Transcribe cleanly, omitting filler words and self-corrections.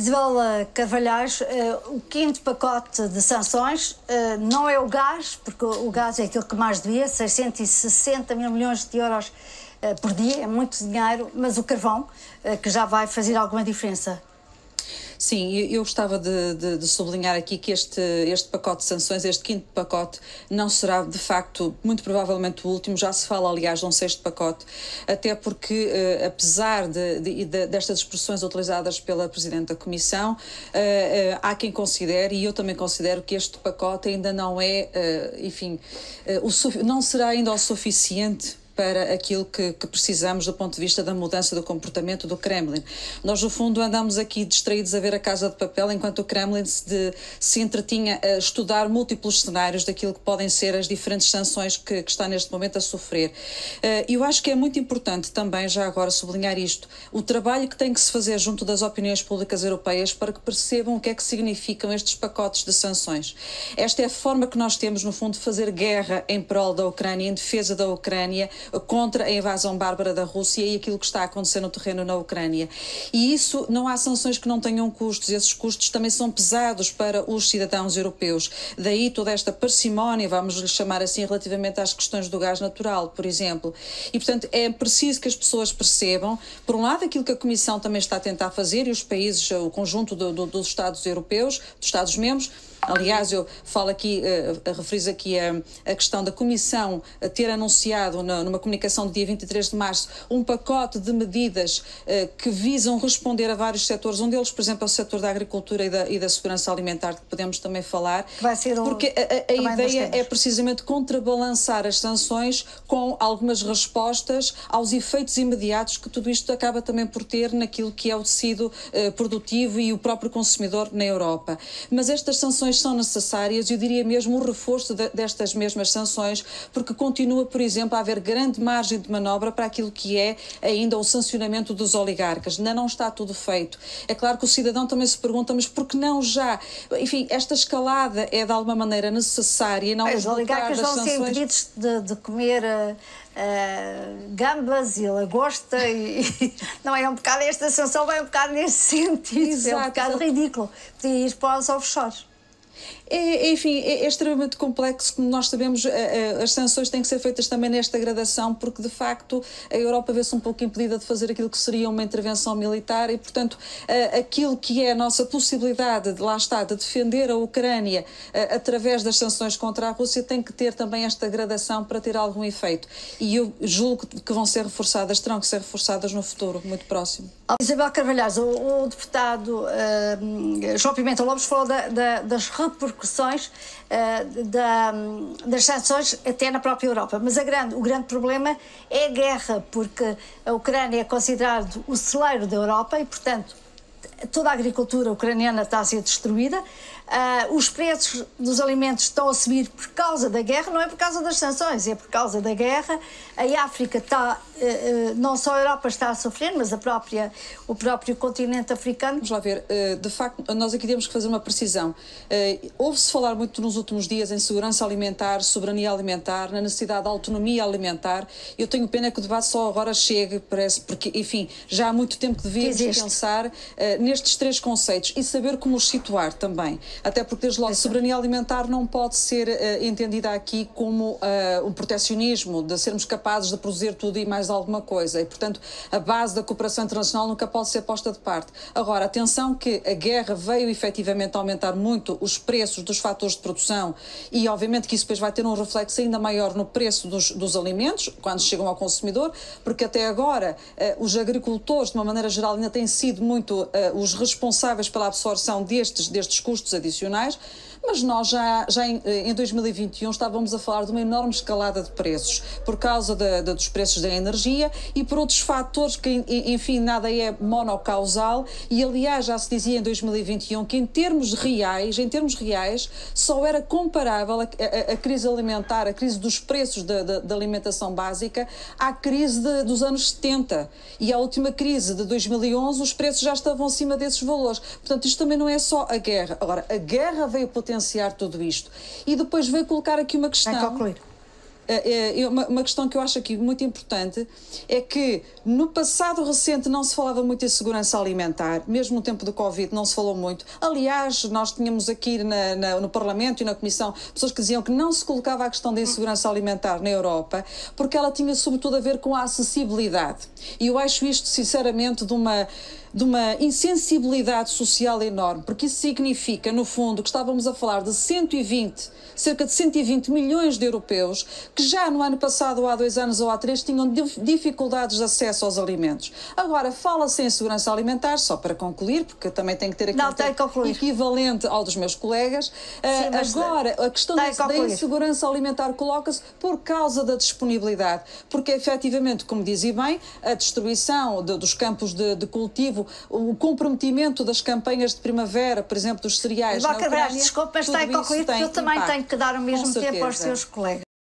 Isabela Carvalhais, o quinto pacote de sanções não é o gás, porque o gás é aquilo que mais devia, 660 mil milhões de euros por dia, é muito dinheiro, mas o carvão, que já vai fazer alguma diferença. Sim, eu gostava de sublinhar aqui que este pacote de sanções, este quinto pacote, não será de facto, muito provavelmente o último. Já se fala, aliás, de um sexto pacote, até porque, apesar destas expressões utilizadas pela Presidente da Comissão, há quem considere, e eu também considero, que este pacote ainda não é, não será ainda o suficiente para aquilo que precisamos do ponto de vista da mudança do comportamento do Kremlin. Nós, no fundo, andamos aqui distraídos a ver a Casa de Papel, enquanto o Kremlin se entretinha a estudar múltiplos cenários daquilo que podem ser as diferentes sanções que está neste momento a sofrer. Eu acho que é muito importante também, já agora, sublinhar isto, o trabalho que tem que se fazer junto das opiniões públicas europeias para que percebam o que é que significam estes pacotes de sanções. Esta é a forma que nós temos, no fundo, de fazer guerra em prol da Ucrânia, em defesa da Ucrânia, contra a invasão bárbara da Rússia e aquilo que está a acontecer no terreno na Ucrânia. E isso, não há sanções que não tenham custos, esses custos também são pesados para os cidadãos europeus. Daí toda esta parcimónia, vamos lhe chamar assim, relativamente às questões do gás natural, por exemplo. E, portanto, é preciso que as pessoas percebam, por um lado, aquilo que a Comissão também está a tentar fazer, e os países, o conjunto dos Estados europeus, dos Estados-membros. Aliás, eu falo aqui, refiro aqui a questão da Comissão ter anunciado numa comunicação do dia 23 de março um pacote de medidas que visam responder a vários setores, um deles, por exemplo, é o setor da agricultura e da segurança alimentar, que podemos também falar, porque a ideia é precisamente contrabalançar as sanções com algumas respostas aos efeitos imediatos que tudo isto acaba também por ter naquilo que é o tecido produtivo e o próprio consumidor na Europa. Mas estas sanções são necessárias, eu diria mesmo o reforço destas mesmas sanções, porque continua, por exemplo, a haver grande margem de manobra para aquilo que é ainda o sancionamento dos oligarcas. Ainda não está tudo feito. É claro que o cidadão também se pergunta, mas por que não já? Enfim, esta escalada é de alguma maneira necessária. Não os oligarcas vão ser impedidos de comer gambas e lagosta e não é um bocado, esta sanção vai um bocado nesse sentido. Exato. É um bocado ridículo. Podia ir para os offshores. Enfim, é extremamente complexo, como nós sabemos, as sanções têm que ser feitas também nesta gradação, porque de facto a Europa vê-se um pouco impedida de fazer aquilo que seria uma intervenção militar e, portanto, aquilo que é a nossa possibilidade, lá está, de defender a Ucrânia através das sanções contra a Rússia tem que ter também esta gradação para ter algum efeito. E eu julgo que vão ser reforçadas, terão que ser reforçadas no futuro muito próximo. Isabel Carvalhais, o deputado João Pimenta Lopes falou das repercussões das sanções até na própria Europa, mas o grande problema é a guerra, porque a Ucrânia é considerado o celeiro da Europa e, portanto, toda a agricultura ucraniana está a ser destruída. Os preços dos alimentos estão a subir por causa da guerra, não é por causa das sanções, é por causa da guerra. A África está, não só a Europa está a sofrer, mas o próprio continente africano. Vamos lá ver, de facto, nós aqui temos que fazer uma precisão. Ouve-se falar muito nos últimos dias em segurança alimentar, soberania alimentar, na necessidade de autonomia alimentar. Eu tenho pena que o debate só agora chegue, parece, porque, enfim, já há muito tempo que devíamos pensar nestes três conceitos e saber como os situar também. Até porque, desde logo, a soberania alimentar não pode ser entendida aqui como um proteccionismo, de sermos capazes de produzir tudo e mais alguma coisa. E, portanto, a base da cooperação internacional nunca pode ser posta de parte. Agora, atenção que a guerra veio efetivamente aumentar muito os preços dos fatores de produção e, obviamente, que isso depois vai ter um reflexo ainda maior no preço dos alimentos, quando chegam ao consumidor, porque até agora os agricultores, de uma maneira geral, ainda têm sido muito os responsáveis pela absorção destes custos adicionais, mas nós já em 2021 estávamos a falar de uma enorme escalada de preços por causa dos preços da energia e por outros fatores que, enfim, nada é monocausal e, aliás, já se dizia em 2021 que em termos reais, só era comparável a crise alimentar, a crise dos preços da alimentação básica à crise dos anos 70 e a última crise de 2011 os preços já estavam acima desses valores. Portanto, isto também não é só a guerra. Agora, a guerra veio potenciar tudo isto. E depois veio colocar aqui uma questão. Uma questão que eu acho aqui muito importante é que no passado recente não se falava muito em segurança alimentar, mesmo no tempo do Covid não se falou muito. Aliás, nós tínhamos aqui no Parlamento e na Comissão pessoas que diziam que não se colocava a questão da insegurança alimentar na Europa porque ela tinha sobretudo a ver com a acessibilidade. E eu acho isto, sinceramente, de uma insensibilidade social enorme, porque isso significa, no fundo, que estávamos a falar de cerca de 120 milhões de europeus que já no ano passado, ou há 2 anos ou há 3, tinham dificuldades de acesso aos alimentos. Agora, fala-se em segurança alimentar, só para concluir, porque eu também tenho que ter aqui um equivalente ao dos meus colegas. Sim, agora, a questão da insegurança alimentar coloca-se por causa da disponibilidade, porque efetivamente, como dizia bem, a destruição dos campos de cultivo, o comprometimento das campanhas de primavera, por exemplo, dos cereais na Ucrânia, desculpa, mas está a concluir, porque eu também tenho que dar o mesmo tempo aos seus colegas.